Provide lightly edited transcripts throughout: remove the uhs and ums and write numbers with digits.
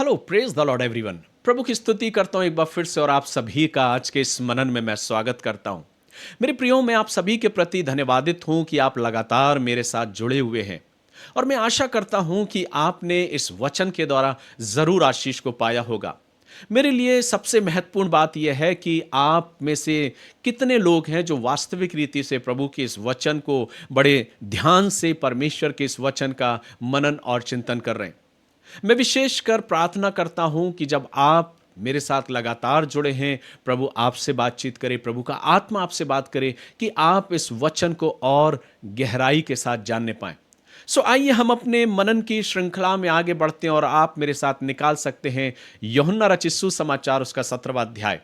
Hello, praise the lord everyone. प्रभु की स्तुति करता हूं एक बार फिर से और आप सभी का आज के इस मनन में मैं स्वागत करता हूं। मेरे प्रियो, मैं आप सभी के प्रति धन्यवादित हूं कि आप लगातार मेरे साथ जुड़े हुए हैं और मैं आशा करता हूं कि आपने इस वचन के द्वारा जरूर आशीष को पाया होगा। मेरे लिए सबसे महत्वपूर्ण बात यह है कि आप में से कितने लोग हैं जो वास्तविक रीति से प्रभु के इस वचन को बड़े ध्यान से परमेश्वर के इस वचन का मनन और चिंतन कर रहे हैं। मैं विशेषकर प्रार्थना करता हूं कि जब आप मेरे साथ लगातार जुड़े हैं, प्रभु आपसे बातचीत करे, प्रभु का आत्मा आपसे बात करे कि आप इस वचन को और गहराई के साथ जानने पाएं। आइए हम अपने मनन की श्रृंखला में आगे बढ़ते हैं और आप मेरे साथ निकाल सकते हैं यूहन्ना रचित सुसमाचार उसका 17वां अध्याय।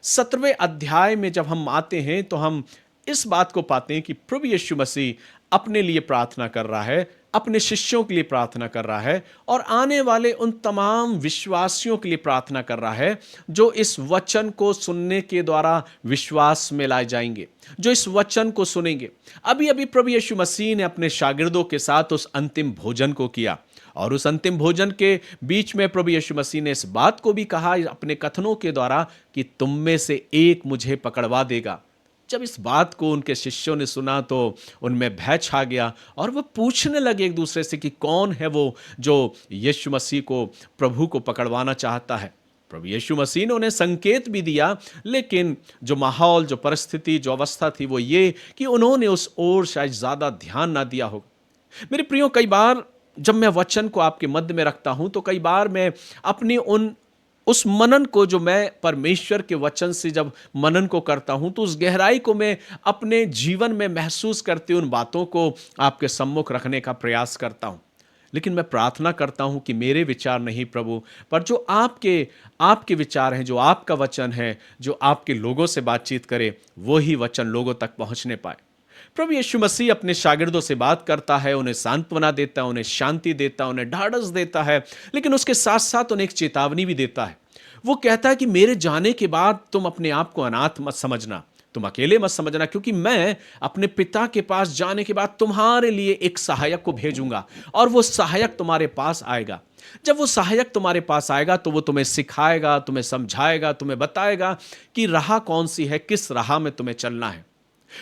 17वें अध्याय में जब हम आते हैं तो हम इस बात को पाते हैं कि प्रभु यीशु मसीह अपने लिए प्रार्थना कर रहा है, अपने शिष्यों के लिए प्रार्थना कर रहा है और आने वाले उन तमाम विश्वासियों के लिए प्रार्थना कर रहा है जो इस वचन को सुनने के द्वारा विश्वास में लाए जाएंगे, जो इस वचन को सुनेंगे। अभी अभी प्रभु यीशु मसीह ने अपने शागिर्दों के साथ उस अंतिम भोजन को किया और उस अंतिम भोजन के बीच में प्रभु यीशु मसीह ने इस बात को भी कहा अपने कथनों के द्वारा कि तुम में से एक मुझे पकड़वा देगा। जब इस बात को उनके शिष्यों ने सुना तो उनमें भय छा गया और वह पूछने लगे एक दूसरे से कि कौन है वो जो यीशु मसीह को, प्रभु को पकड़वाना चाहता है। प्रभु यीशु मसीह ने उन्हें संकेत भी दिया, लेकिन जो माहौल, जो परिस्थिति, जो अवस्था थी वो ये कि उन्होंने उस ओर शायद ज्यादा ध्यान ना दिया होगा। मेरे प्रियो, कई बार जब मैं वचन को आपके मध्य में रखता हूं तो कई बार मैं अपनी उस मनन को, जो मैं परमेश्वर के वचन से जब मनन को करता हूं तो उस गहराई को मैं अपने जीवन में महसूस करते उन बातों को आपके सम्मुख रखने का प्रयास करता हूं। लेकिन मैं प्रार्थना करता हूं कि मेरे विचार नहीं प्रभु, पर जो आपके विचार हैं, जो आपका वचन है, जो आपके लोगों से बातचीत करे, वो ही वचन लोगों तक पहुंचने पाए। प्रभु यीशु मसीह अपने शागिर्दों से बात करता है, उन्हें सांत्वना देता है, उन्हें शांति देता है, उन्हें ढाढ़स देता है, लेकिन उसके साथ साथ उन्हें एक चेतावनी भी देता है। वो कहता है कि मेरे जाने के बाद तुम अपने आप को अनाथ मत समझना, तुम अकेले मत समझना, क्योंकि मैं अपने पिता के पास जाने के बाद तुम्हारे लिए एक सहायक को भेजूंगा और वो सहायक तुम्हारे पास आएगा। जब वो सहायक तुम्हारे पास आएगा तो वो तुम्हें सिखाएगा, तुम्हें समझाएगा, तुम्हें बताएगा कि राह कौन सी है, किस राह में तुम्हें चलना है।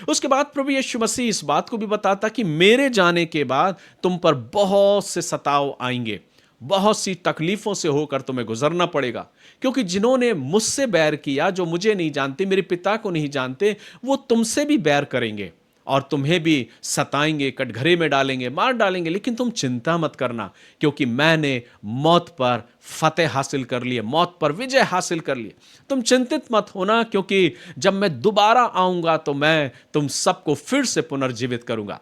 उसके बाद प्रभु यीशु मसीह इस बात को भी बताता कि मेरे जाने के बाद तुम पर बहुत से सताव आएंगे, बहुत सी तकलीफों से होकर तुम्हें गुजरना पड़ेगा, क्योंकि जिन्होंने मुझसे बैर किया, जो मुझे नहीं जानते, मेरे पिता को नहीं जानते, वो तुमसे भी बैर करेंगे और तुम्हें भी सताएंगे, कटघरे में डालेंगे, मार डालेंगे। लेकिन तुम चिंता मत करना, क्योंकि मैंने मौत पर फतेह हासिल कर लिए, मौत पर विजय हासिल कर लिए। तुम चिंतित मत होना, क्योंकि जब मैं दोबारा आऊंगा तो मैं तुम सबको फिर से पुनर्जीवित करूंगा।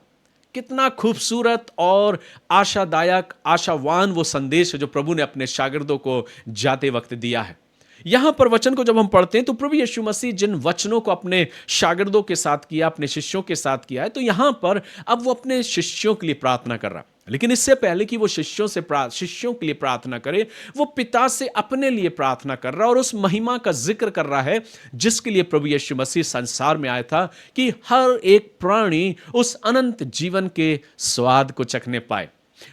कितना खूबसूरत और आशादायक, आशावान वो संदेश है जो प्रभु ने अपने शागिर्दों को जाते वक्त दिया है। यहां पर वचन को जब हम पढ़ते हैं तो प्रभु यीशु मसीह जिन वचनों को अपने शागिर्दों के साथ किया, अपने शिष्यों के साथ किया है, तो यहां पर अब वो अपने शिष्यों के लिए प्रार्थना कर रहा है। लेकिन इससे पहले कि वो शिष्यों के लिए प्रार्थना करे, वो पिता से अपने लिए प्रार्थना कर रहा है और उस महिमा का जिक्र कर रहा है जिसके लिए प्रभु यीशु मसीह संसार में आया था, कि हर एक प्राणी उस अनंत जीवन के स्वाद को चखने पाए।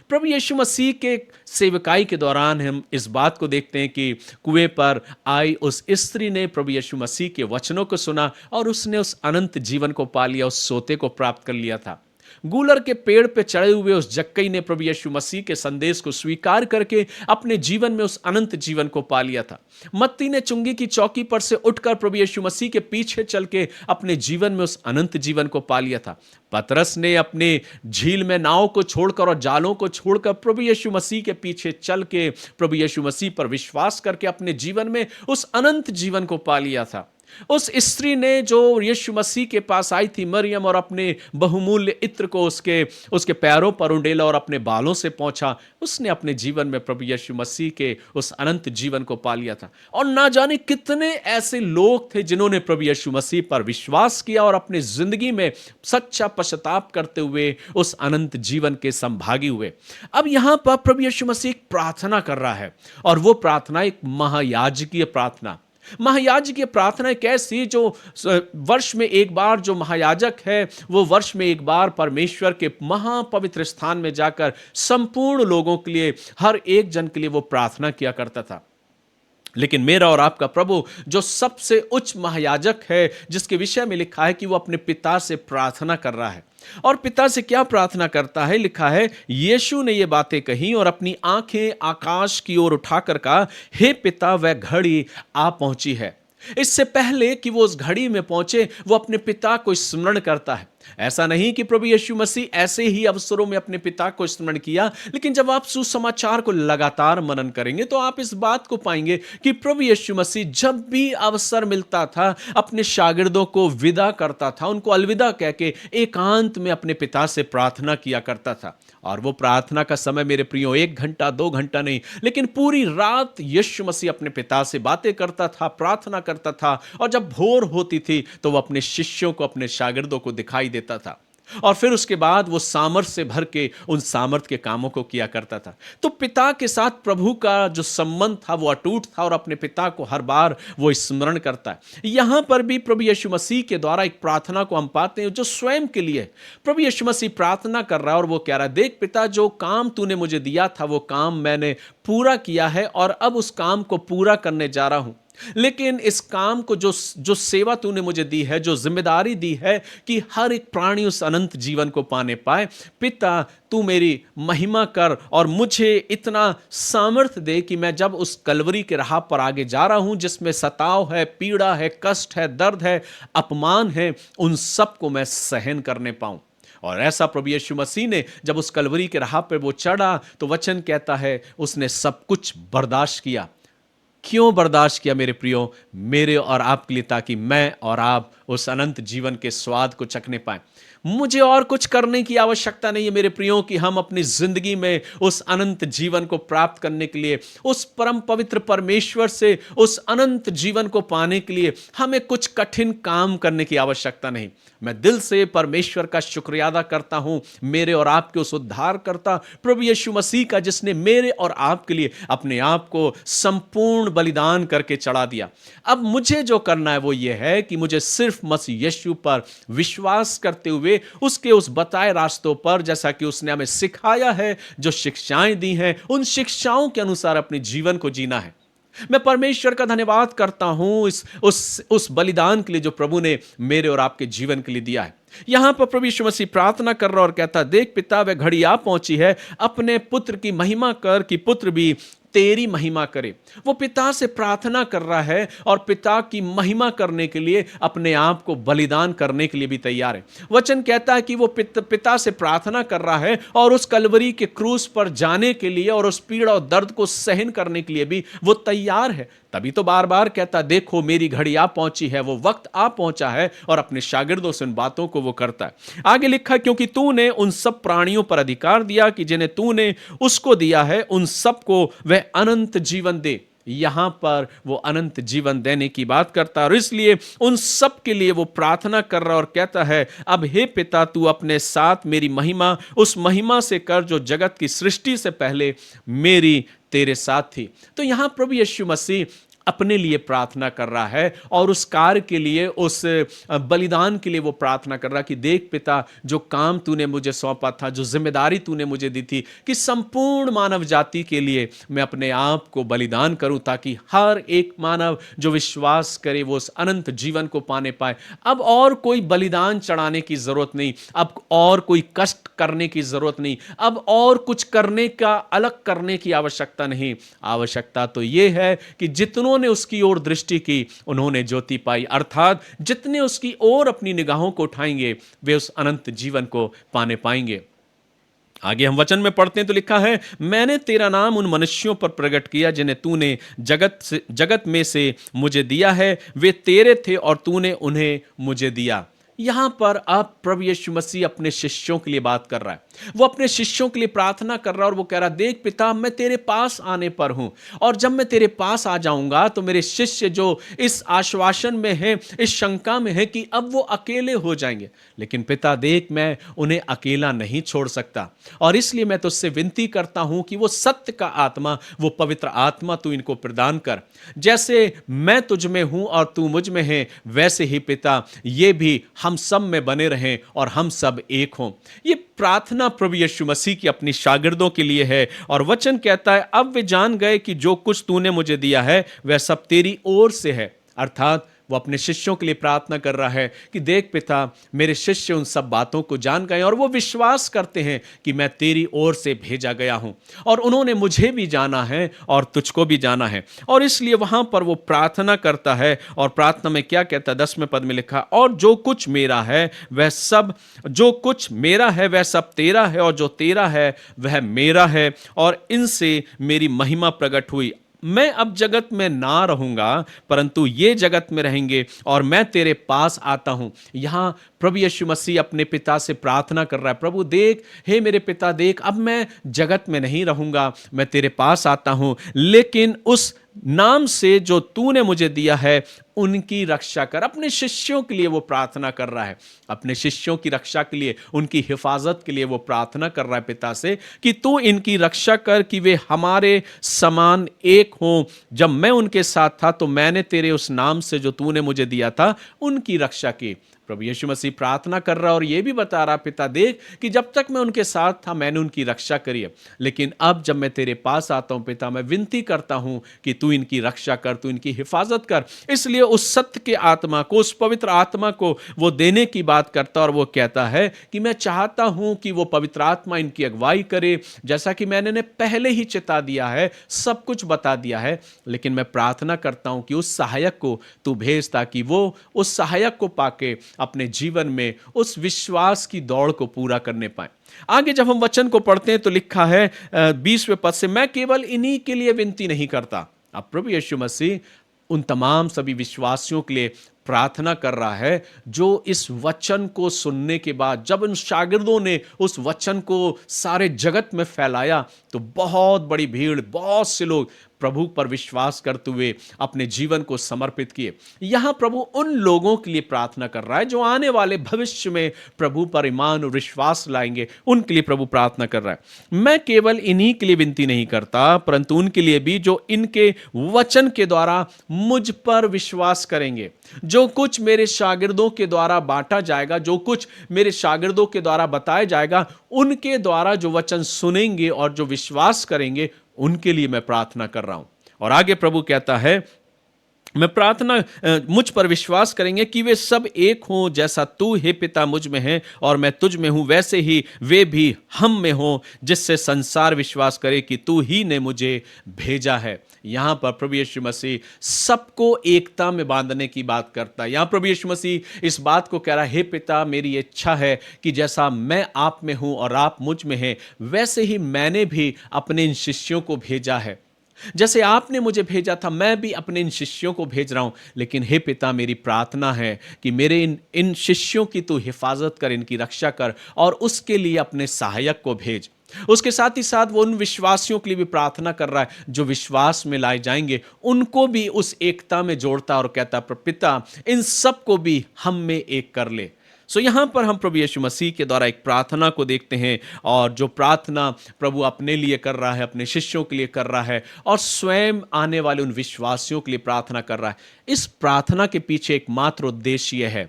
प्रभु यीशु मसीह के सेवकाई के दौरान हम इस बात को देखते हैं कि कुएं पर आई उस स्त्री ने प्रभु यीशु मसीह के वचनों को सुना और उसने उस अनंत जीवन को पा लिया, उस सोते को प्राप्त कर लिया था। गूलर के पेड़ पे चढ़े हुए उस जक्कई ने प्रभु यीशु मसीह के संदेश को स्वीकार करके अपने जीवन में उस अनंत जीवन को पा लिया था। मत्ती ने चुंगी की चौकी पर से उठकर प्रभु यीशु मसीह के पीछे चल के अपने जीवन में उस अनंत जीवन को पा लिया था। पतरस ने अपने झील में नाव को छोड़कर और जालों को छोड़कर प्रभु यीशु मसीह के पीछे चल के प्रभु यीशु मसीह पर विश्वास करके अपने जीवन में उस अनंत जीवन को पा लिया था। उस स्त्री ने जो यीशु मसीह के पास आई थी, मरियम, और अपने बहुमूल्य इत्र को उसके पैरों पर उंडेला और अपने बालों से पहुंचा, उसने अपने जीवन में प्रभु यीशु मसीह के उस अनंत जीवन को पा लिया था। और ना जाने कितने ऐसे लोग थे जिन्होंने प्रभु यीशु मसीह पर विश्वास किया और अपनी जिंदगी में सच्चा पश्चाताप करते हुए उस अनंत जीवन के संभागी हुए। अब यहां पर प्रभु यीशु मसीह एक प्रार्थना कर रहा है और वो प्रार्थना एक महायाजकीय प्रार्थना, महायाजकीय प्रार्थना एक ऐसी जो वर्ष में एक बार जो महायाजक है वो वर्ष में एक बार परमेश्वर के महापवित्र स्थान में जाकर संपूर्ण लोगों के लिए, हर एक जन के लिए वो प्रार्थना किया करता था। लेकिन मेरा और आपका प्रभु जो सबसे उच्च महायाजक है, जिसके विषय में लिखा है कि वो अपने पिता से प्रार्थना कर रहा है, और पिता से क्या प्रार्थना करता है, लिखा है यीशु ने ये बातें कही और अपनी आंखें आकाश की ओर उठाकर कहा, हे पिता, वह घड़ी आ पहुंची है। इससे पहले कि वो उस घड़ी में पहुंचे, वो अपने पिता को स्मरण करता है। ऐसा नहीं कि प्रभु यीशु मसीह ऐसे ही अवसरों में अपने पिता को स्मरण किया, लेकिन जब आप सुसमाचार को लगातार मनन करेंगे तो आप इस बात को पाएंगे कि प्रभु यीशु मसीह जब भी अवसर मिलता था अपने शागिर्दों को विदा करता था, उनको अलविदा कह के एकांत में अपने पिता से प्रार्थना किया करता था। और वो प्रार्थना का समय मेरे प्रियो 1 घंटा 2 घंटा नहीं, लेकिन पूरी रात यीशु मसीह अपने पिता से बातें करता था, प्रार्थना करता था, और जब भोर होती थी तो वो अपने शिष्यों को, अपने शागिर्दों को दिखाई देता था, और फिर उसके बाद वो सामर्थ से भर के उन सामर्थ के कामों को किया करता था। तो पिता के साथ प्रभु का जो संबंध था वो अटूट था, और अपने पिता को हर बार वो स्मरण करता है। यहां पर भी प्रभु यीशु मसीह के द्वारा एक प्रार्थना को हम पाते हैं जो स्वयं के लिए प्रभु यीशु मसीह प्रार्थना कर रहा है, और वो कह रहा है, देख पिता, जो काम तूने मुझे दिया था वो काम मैंने पूरा किया है, और अब उस काम को पूरा करने जा रहा हूं। लेकिन इस काम को जो सेवा तूने मुझे दी है, जो जिम्मेदारी दी है कि हर एक प्राणी उस अनंत जीवन को पाने पाए, पिता तू मेरी महिमा कर और मुझे इतना सामर्थ्य दे कि मैं जब उस कलवरी के राह पर आगे जा रहा हूं, जिसमें सताव है, पीड़ा है, कष्ट है, दर्द है, अपमान है, उन सब को मैं सहन करने पाऊं। और ऐसा प्रभु यीशु मसीह ने जब उस कलवरी के राह पर वो चढ़ा तो वचन कहता है उसने सब कुछ बर्दाश्त किया। क्यों बर्दाश्त किया मेरे प्रियो? मेरे और आपके लिए, ताकि मैं और आप उस अनंत जीवन के स्वाद को चखने पाएं। मुझे और कुछ करने की आवश्यकता नहीं है मेरे प्रियो कि हम अपनी जिंदगी में उस अनंत जीवन को प्राप्त करने के लिए, उस परम पवित्र परमेश्वर से उस अनंत जीवन को पाने के लिए हमें कुछ कठिन काम करने की आवश्यकता नहीं। मैं दिल से परमेश्वर का शुक्रिया अदा करता हूं मेरे और आपके उस उद्धारकर्ता प्रभु यीशु मसीह का, जिसने मेरे और आपके लिए अपने आप को संपूर्ण बलिदान करके चढ़ा दिया। अब मुझे जो करना है वो ये है कि मुझे सिर्फ मसीह यीशु पर विश्वास करते हुए उसके उस बताए रास्तों पर, जैसा कि उसने हमें सिखाया है, जो शिक्षाएं दी हैं, उन शिक्षाओं के अनुसार अपने जीवन को जीना है। मैं परमेश्वर का धन्यवाद करता हूं उस बलिदान के लिए जो प्रभु ने मेरे और आपके जीवन के लिए दिया है। यहां पर प्रभु यीशु मसीह प्रार्थना कर रहा और कहता, देख पिता, वह घड़ी आ पहुंची है, अपने पुत्र की महिमा कर कि पुत्र भी तेरी महिमा करे। वो पिता से प्रार्थना कर रहा है और पिता की महिमा करने के लिए अपने आप को बलिदान करने के लिए भी तैयार है। वचन कहता है कि वो पिता से प्रार्थना कर रहा है और उस कलवरी के क्रूस पर जाने के लिए और उस पीड़ा और दर्द को सहन करने के लिए भी वो तैयार है। तभी तो बार बार कहता, देखो मेरी घड़ी आ पहुंची है, वो वक्त आ पहुंचा है, और अपने शागिर्दों से उन बातों को वो करता है। आगे लिखा, क्योंकि तूने उन सब प्राणियों पर अधिकार दिया कि जिन्हें तूने उसको दिया है, उन सबको वह अनंत जीवन दे। यहां पर वो अनंत जीवन देने की बात करता है, और इसलिए उन सब के लिए वो प्रार्थना कर रहा और कहता है, अब हे पिता, तू अपने साथ मेरी महिमा उस महिमा से कर जो जगत की सृष्टि से पहले मेरी तेरे साथ थी। तो यहां प्रभु यीशु मसीह अपने लिए प्रार्थना कर रहा है और उस कार्य के लिए, उस बलिदान के लिए वो प्रार्थना कर रहा है कि देख पिता, जो काम तूने मुझे सौंपा था, जो जिम्मेदारी तूने मुझे दी थी कि संपूर्ण मानव जाति के लिए मैं अपने आप को बलिदान करूं, ताकि हर एक मानव जो विश्वास करे वो उस अनंत जीवन को पाने पाए। अब और कोई बलिदान चढ़ाने की जरूरत नहीं, अब और कोई कष्ट करने की जरूरत नहीं, अब और कुछ करने का, अलग करने की आवश्यकता नहीं। आवश्यकता तो ये है कि जितनों ने उसकी ओर दृष्टि की उन्होंने ज्योति पाई, अर्थात जितने उसकी ओर अपनी निगाहों को उठाएंगे वे उस अनंत जीवन को पाने पाएंगे। आगे हम वचन में पढ़ते हैं तो लिखा है, मैंने तेरा नाम उन मनुष्यों पर प्रकट किया जिन्हें तूने जगत में से मुझे दिया है, वे तेरे थे और तूने उन्हें मुझे दिया। यहां पर अब प्रभु यीशु मसीह अपने शिष्यों के लिए बात कर रहा है। वो अपने शिष्यों के लिए प्रार्थना कर रहा है और वो कह रहा है, देख पिता, मैं तेरे पास आने पर हूं, और जब मैं तेरे पास आ जाऊंगा तो मेरे शिष्य जो इस आश्वासन में हैं, इस शंका में है कि अब वो अकेले हो जाएंगे, लेकिन पिता देख, मैं उन्हें अकेला नहीं छोड़ सकता, और इसलिए मैं तुझसे विनती करता हूं कि वो सत्य का आत्मा, वो पवित्र आत्मा तू इनको प्रदान कर। जैसे मैं तुझ में हूं और तू मुझ में है, वैसे ही पिता ये भी हम सब में बने रहें और हम सब एक हों। ये प्रार्थना प्रभु यीशु मसीह की अपनी शागिर्दों के लिए है, और वचन कहता है, अब वे जान गए कि जो कुछ तूने मुझे दिया है वह सब तेरी ओर से है। अर्थात वो अपने शिष्यों के लिए प्रार्थना कर रहा है कि देख पिता, मेरे शिष्य उन सब बातों को जान गए और वो विश्वास करते हैं कि मैं तेरी ओर से भेजा गया हूं, और उन्होंने मुझे भी जाना है और तुझको भी जाना है। और इसलिए वहां पर वो प्रार्थना करता है, और प्रार्थना में क्या कहता है, 10वें पद में लिखा, और जो कुछ मेरा है वह सब, जो कुछ मेरा है वह सब तेरा है, और जो तेरा है वह मेरा है, और इनसे मेरी महिमा प्रकट हुई। मैं अब जगत में ना रहूंगा, परंतु ये जगत में रहेंगे, और मैं तेरे पास आता हूं। यहां प्रभु यीशु मसीह अपने पिता से प्रार्थना कर रहा है, प्रभु देख, हे मेरे पिता देख, अब मैं जगत में नहीं रहूंगा, मैं तेरे पास आता हूं, लेकिन उस नाम से जो तूने मुझे दिया है उनकी रक्षा कर। अपने शिष्यों के लिए वो प्रार्थना कर रहा है, अपने शिष्यों की रक्षा के लिए, उनकी हिफाजत के लिए वो प्रार्थना कर रहा है पिता से कि तू इनकी रक्षा कर, कि वे हमारे समान एक हों। जब मैं उनके साथ था तो मैंने तेरे उस नाम से जो तूने मुझे दिया था उनकी रक्षा की। प्रभु यीशु मसीह प्रार्थना कर रहा और ये भी बता रहा, पिता देख कि जब तक मैं उनके साथ था मैंने उनकी रक्षा करी है, लेकिन अब जब मैं तेरे पास आता हूं पिता, मैं विनती करता हूं कि तू इनकी रक्षा कर, तू इनकी हिफाजत कर। इसलिए उस सत्य के आत्मा को, उस पवित्र आत्मा को वो देने की बात करता, और वो कहता है कि मैं चाहता हूं कि वो पवित्र आत्मा इनकी अगुवाई करे, जैसा कि मैंने पहले ही चिता दिया है, सब कुछ बता दिया है, लेकिन मैं प्रार्थना करता हूं कि उस सहायक को तू भेज, ताकि वो उस सहायक को पाके अपने जीवन में उस विश्वास की दौड़ को पूरा करने पाए। आगे जब हम वचन को पढ़ते हैं तो लिखा है 20वें पद से, मैं केवल इन्हीं के लिए विनती नहीं करता। अब प्रभु यीशु मसीह उन तमाम सभी विश्वासियों के लिए प्रार्थना कर रहा है जो इस वचन को सुनने के बाद, जब उन शागिर्दों ने उस वचन को सारे जगत में फैलाया तो बहुत बड़ी भीड़, बहुत से लोग प्रभु पर विश्वास करते हुए अपने जीवन को समर्पित किए। यहां प्रभु उन लोगों के लिए प्रार्थना कर रहा है जो आने वाले भविष्य में प्रभु पर ईमान और विश्वास लाएंगे, उनके लिए प्रभु प्रार्थना कर रहा है। मैं केवल इन्हीं के लिए विनती नहीं करता, परंतु उनके लिए भी जो इनके वचन के द्वारा मुझ पर विश्वास करेंगे। जो कुछ मेरे शागिर्दों के द्वारा बांटा जाएगा, जो कुछ मेरे शागिर्दों के द्वारा बताया जाएगा, उनके द्वारा जो वचन सुनेंगे और जो विश्वास करेंगे, उनके लिए मैं प्रार्थना कर रहा हूं। और आगे प्रभु कहता है, मैं प्रार्थना मुझ पर विश्वास करेंगे कि वे सब एक हों, जैसा तू हे पिता मुझ में है और मैं तुझ में हूं, वैसे ही वे भी हम में हों, जिससे संसार विश्वास करे कि तू ही ने मुझे भेजा है। यहां पर प्रभु यीशु मसीह सबको एकता में बांधने की बात करता है। यहां प्रभु यीशु मसीह इस बात को कह रहा है, हे पिता, मेरी इच्छा है कि जैसा मैं आप में हूं और आप मुझ में हैं, वैसे ही मैंने भी अपने इन शिष्यों को भेजा है। जैसे आपने मुझे भेजा था, मैं भी अपने इन शिष्यों को भेज रहा हूं। लेकिन हे पिता, मेरी प्रार्थना है कि मेरे इन शिष्यों की तू हिफाजत कर, इनकी रक्षा कर, और उसके लिए अपने सहायक को भेज। उसके साथ ही साथ वो उन विश्वासियों के लिए भी प्रार्थना कर रहा है जो विश्वास में लाए जाएंगे, उनको भी उस एकता में जोड़ता और कहता, पिता, इन सबको भी हम में एक कर ले। सो यहां पर हम प्रभु यीशु मसीह के द्वारा एक प्रार्थना को देखते हैं, और जो प्रार्थना प्रभु अपने लिए कर रहा है, अपने शिष्यों के लिए कर रहा है, और स्वयं आने वाले उन विश्वासियों के लिए प्रार्थना कर रहा है। इस प्रार्थना के पीछे एकमात्र उद्देश्य यह है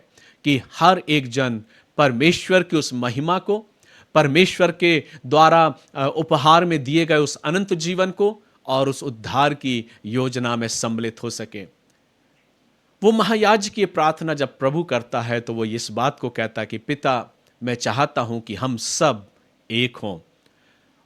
कि हर एक जन परमेश्वर की उस महिमा को, परमेश्वर के द्वारा उपहार में दिए गए उस अनंत जीवन को और उस उद्धार की योजना में सम्मिलित हो सके। वो महायाजकीय प्रार्थना जब प्रभु करता है तो वो इस बात को कहता है कि पिता, मैं चाहता हूं कि हम सब एक हों।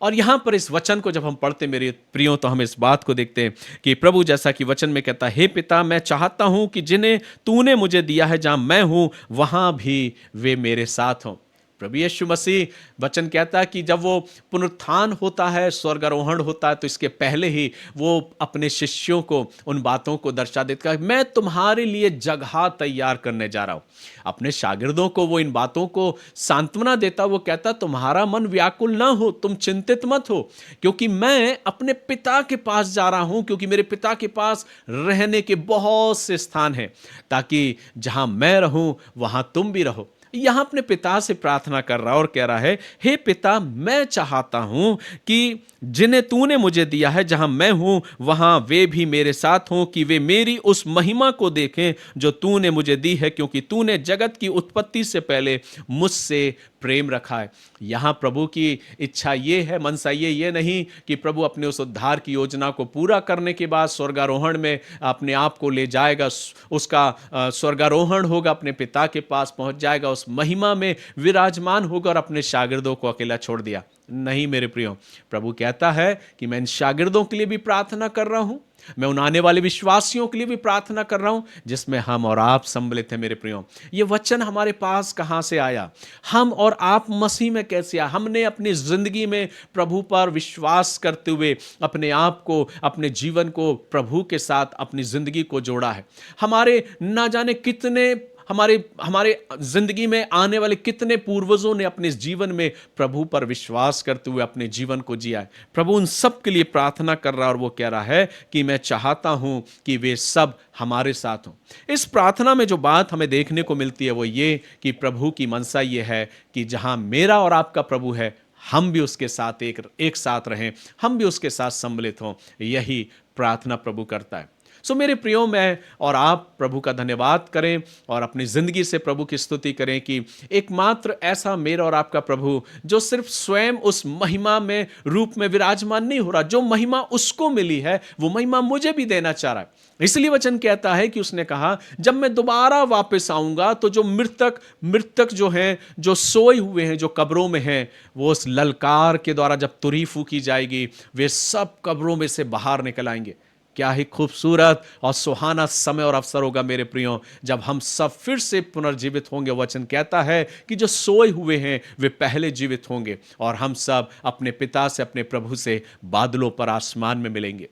और यहां पर इस वचन को जब हम पढ़ते मेरे प्रियो, तो हम इस बात को देखते हैं कि प्रभु जैसा कि वचन में कहता है, हे पिता, मैं चाहता हूं कि जिन्हें तूने मुझे दिया है, जहां मैं हूं वहां भी वे मेरे साथ हों। प्रभु यीशु मसीह वचन कहता है कि जब वो पुनरुत्थान होता है, स्वर्गारोहण होता है, तो इसके पहले ही वो अपने शिष्यों को उन बातों को दर्शा देता है, मैं तुम्हारे लिए जगह तैयार करने जा रहा हूं। अपने शागिर्दों को वो इन बातों को सांत्वना देता, वो कहता तुम्हारा मन व्याकुल ना हो, तुम चिंतित मत हो, क्योंकि मैं अपने पिता के पास जा रहा हूं, क्योंकि मेरे पिता के पास रहने के बहुत से स्थान हैं, ताकि जहां मैं रहूं वहां तुम भी रहो। यहां अपने पिता से प्रार्थना कर रहा और कह रहा है, हे पिता, मैं चाहता हूं कि जिन्हें तूने मुझे दिया है, जहां मैं हूं वहां वे भी मेरे साथ हों, कि वे मेरी उस महिमा को देखें जो तूने मुझे दी है, क्योंकि तूने जगत की उत्पत्ति से पहले मुझसे प्रेम रखा है। यहां प्रभु की इच्छा ये है, मनसा ये नहीं कि प्रभु अपने उस उद्धार की योजना को पूरा करने के बाद स्वर्गारोहण में अपने आप को ले जाएगा, उसका स्वर्गारोहण होगा, अपने पिता के पास पहुंच जाएगा, उस महिमा में विराजमान होगा और अपने शागिर्दों को अकेला छोड़ दिया। नहीं मेरे प्रियो, प्रभु कहता है कि मैं इन शागिर्दों के लिए भी प्रार्थना कर रहा हूं, मैं उन आने वाले विश्वासियों के लिए भी प्रार्थना कर रहा हूं जिसमें हम और आप सम्मिलित हैं। मेरे प्रियो, ये वचन हमारे पास कहां से आया? हम और आप मसीह में कैसे आए? हमने अपनी जिंदगी में प्रभु पर विश्वास करते हुए अपने आप को, अपने जीवन को प्रभु के साथ अपनी जिंदगी को जोड़ा है। हमारे ना जाने कितने हमारे जिंदगी में आने वाले कितने पूर्वजों ने अपने जीवन में प्रभु पर विश्वास करते हुए अपने जीवन को जिया है। प्रभु उन सब के लिए प्रार्थना कर रहा और वो कह रहा है कि मैं चाहता हूं कि वे सब हमारे साथ हों। इस प्रार्थना में जो बात हमें देखने को मिलती है वो ये कि प्रभु की मनसा ये है कि जहां मेरा और आपका प्रभु है, हम भी उसके साथ एक साथ रहें, हम भी उसके साथ सम्मिलित हों। यही प्रार्थना प्रभु करता है। सो मेरे प्रियो, मैं और आप प्रभु का धन्यवाद करें और अपनी जिंदगी से प्रभु की स्तुति करें कि एकमात्र ऐसा मेरा और आपका प्रभु जो सिर्फ स्वयं उस महिमा में रूप में विराजमान नहीं हो रहा, जो महिमा उसको मिली है वो महिमा मुझे भी देना चाह रहा है। इसलिए वचन कहता है कि उसने कहा, जब मैं दोबारा वापस आऊंगा तो जो मृतक जो हैं, जो सोए हुए हैं, जो कब्रों में हैं, वो उस ललकार के द्वारा जब तुरही फूकी जाएगी, वे सब कब्रों में से बाहर निकल आएंगे। क्या ही खूबसूरत और सुहाना समय और अवसर होगा मेरे प्रियो, जब हम सब फिर से पुनर्जीवित होंगे। वचन कहता है कि जो सोए हुए हैं वे पहले जीवित होंगे और हम सब अपने पिता से, अपने प्रभु से बादलों पर आसमान में मिलेंगे।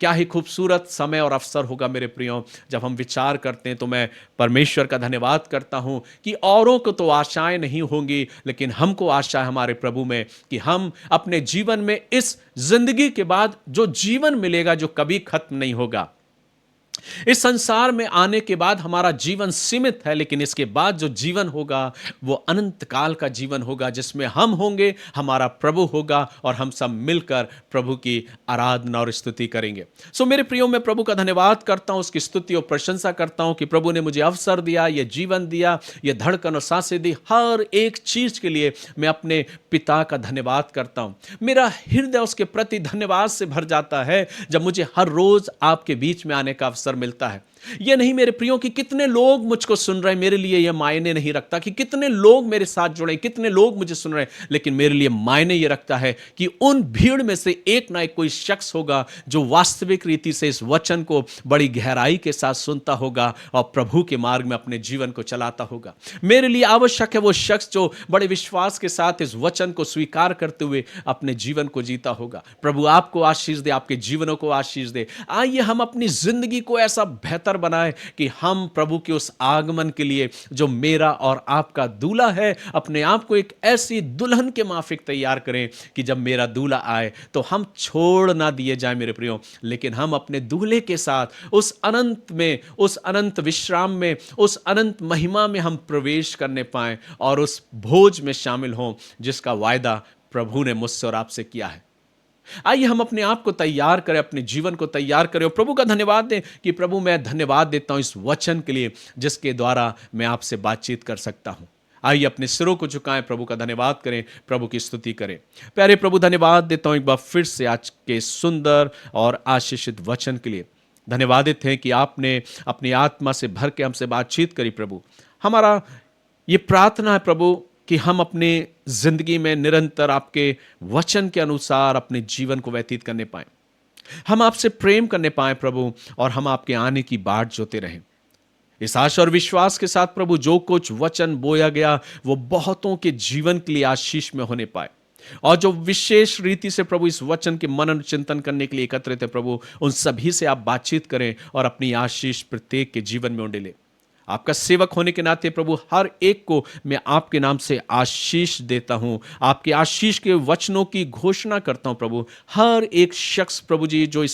क्या ही खूबसूरत समय और अवसर होगा मेरे प्रियो। जब हम विचार करते हैं तो मैं परमेश्वर का धन्यवाद करता हूं कि औरों को तो आशाएं नहीं होंगी, लेकिन हमको आशा है हमारे प्रभु में कि हम अपने जीवन में इस जिंदगी के बाद जो जीवन मिलेगा, जो कभी खत्म नहीं होगा, इस संसार में आने के बाद हमारा जीवन सीमित है, लेकिन इसके बाद जो जीवन होगा वो अनंत काल का जीवन होगा, जिसमें हम होंगे, हमारा प्रभु होगा और हम सब मिलकर प्रभु की आराधना और स्तुति करेंगे। सो मेरे प्रियो, मैं प्रभु का धन्यवाद करता हूं, उसकी स्तुति और प्रशंसा करता हूं कि प्रभु ने मुझे अवसर दिया, ये जीवन दिया, ये धड़कन और सांसें दी। हर एक चीज के लिए मैं अपने पिता का धन्यवाद करता हूं। मेरा हृदय उसके प्रति धन्यवाद से भर जाता है जब मुझे हर रोज आपके बीच में आने का अवसर मिलता है। यह नहीं मेरे प्रियो कि कितने लोग मुझको सुन रहे हैं, मेरे लिए यह मायने नहीं रखता कि कितने लोग मेरे साथ जुड़े, कितने लोग मुझे सुन रहे हैं, लेकिन मेरे लिए मायने यह रखता है कि उन भीड़ में से एक ना एक कोई शख्स होगा जो वास्तविक रीति से इस वचन को बड़ी गहराई के साथ सुनता होगा और प्रभु के मार्ग में अपने जीवन को चलाता होगा। मेरे लिए आवश्यक है वो शख्स जो बड़े विश्वास के साथ इस वचन को स्वीकार करते हुए अपने जीवन को जीता होगा। प्रभु आपको आशीष दे, आपके जीवनों को आशीष दे। आइए हम अपनी जिंदगी को ऐसा बेहतर बनाए कि हम प्रभु के उस आगमन के लिए, जो मेरा और आपका दूल्हा है, अपने आप को एक ऐसी दुल्हन के माफिक तैयार करें कि जब मेरा दूल्हा आए तो हम छोड़ ना दिए जाए मेरे प्रियो, लेकिन हम अपने दूल्हे के साथ उस अनंत में, उस अनंत विश्राम में, उस अनंत महिमा में हम प्रवेश करने पाएं और उस भोज में शामिल हों जिसका वायदा प्रभु ने मुझसे और आपसे किया है। आइए हम अपने आप को तैयार करें, अपने जीवन को तैयार करें और प्रभु का धन्यवाद दें कि प्रभु, मैं धन्यवाद देता हूं इस वचन के लिए जिसके द्वारा मैं आपसे बातचीत कर सकता हूं। आइए अपने सिरों को झुकाएं, प्रभु का धन्यवाद करें, प्रभु की स्तुति करें। प्यारे प्रभु, धन्यवाद देता हूं एक बार फिर से आज के सुंदर और आशीषित वचन के लिए। धन्यवादित हैं कि आपने अपनी आत्मा से भर के हमसे बातचीत करी। प्रभु, हमारा ये प्रार्थना है प्रभु कि हम अपने जिंदगी में निरंतर आपके वचन के अनुसार अपने जीवन को व्यतीत करने पाएं, हम आपसे प्रेम करने पाएं प्रभु, और हम आपके आने की बाट जोते रहें। इस आशा और विश्वास के साथ प्रभु जो कुछ वचन बोया गया वो बहुतों के जीवन के लिए आशीष में होने पाए। और जो विशेष रीति से प्रभु इस वचन के मनन चिंतन करने के लिए एकत्रित है प्रभु, उन सभी से आप बातचीत करें और अपनी आशीष प्रत्येक के जीवन में उंडेले। आपका सेवक होने के नाते प्रभु हर एक को मैं आपके नाम से आशीष देता हूं, आपके आशीष के वचनों की घोषणा करता हूं प्रभु। हर एक शख्स प्रभु जी जो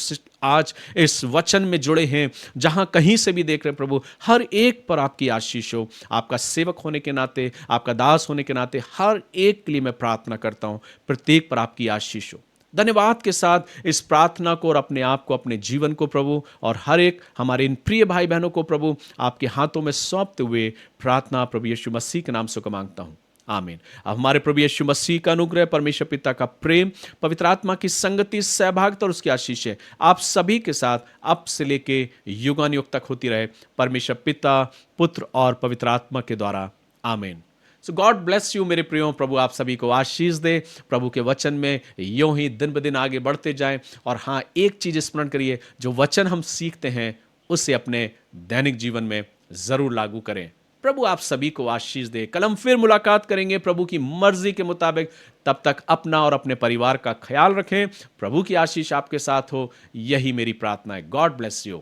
आज इस वचन में जुड़े हैं, जहां कहीं से भी देख रहे हैं प्रभु, हर एक पर आपकी आशीष हो। आपका सेवक होने के नाते, आपका दास होने के नाते हर एक के लिए मैं प्रार्थना करता हूं, प्रत्येक पर आपकी आशीष हो। धन्यवाद के साथ इस प्रार्थना को और अपने आप को, अपने जीवन को प्रभु और हर एक हमारे इन प्रिय भाई बहनों को प्रभु आपके हाथों में सौंपते हुए प्रार्थना प्रभु यीशु मसीह के नाम से को मांगता हूं, आमीन। अब हमारे प्रभु यीशु मसीह का अनुग्रह, परमेश्वर पिता का प्रेम, पवित्र आत्मा की संगति, सहभागिता और उसकी आशीष है आप सभी के साथ अब से लेके युगानुयुग तक होती रहे, परमेश्वर पिता, पुत्र और पवित्र आत्मा के द्वारा, आमीन। सो गॉड ब्लेस यू मेरे प्रियो। प्रभु आप सभी को आशीष दे। प्रभु के वचन में यूं ही दिन ब दिन आगे बढ़ते जाएं। और हाँ, एक चीज स्मरण करिए, जो वचन हम सीखते हैं उसे अपने दैनिक जीवन में जरूर लागू करें। प्रभु आप सभी को आशीष दे। कल हम फिर मुलाकात करेंगे प्रभु की मर्जी के मुताबिक। तब तक अपना और अपने परिवार का ख्याल रखें। प्रभु की आशीष आपके साथ हो, यही मेरी प्रार्थना है। God bless you.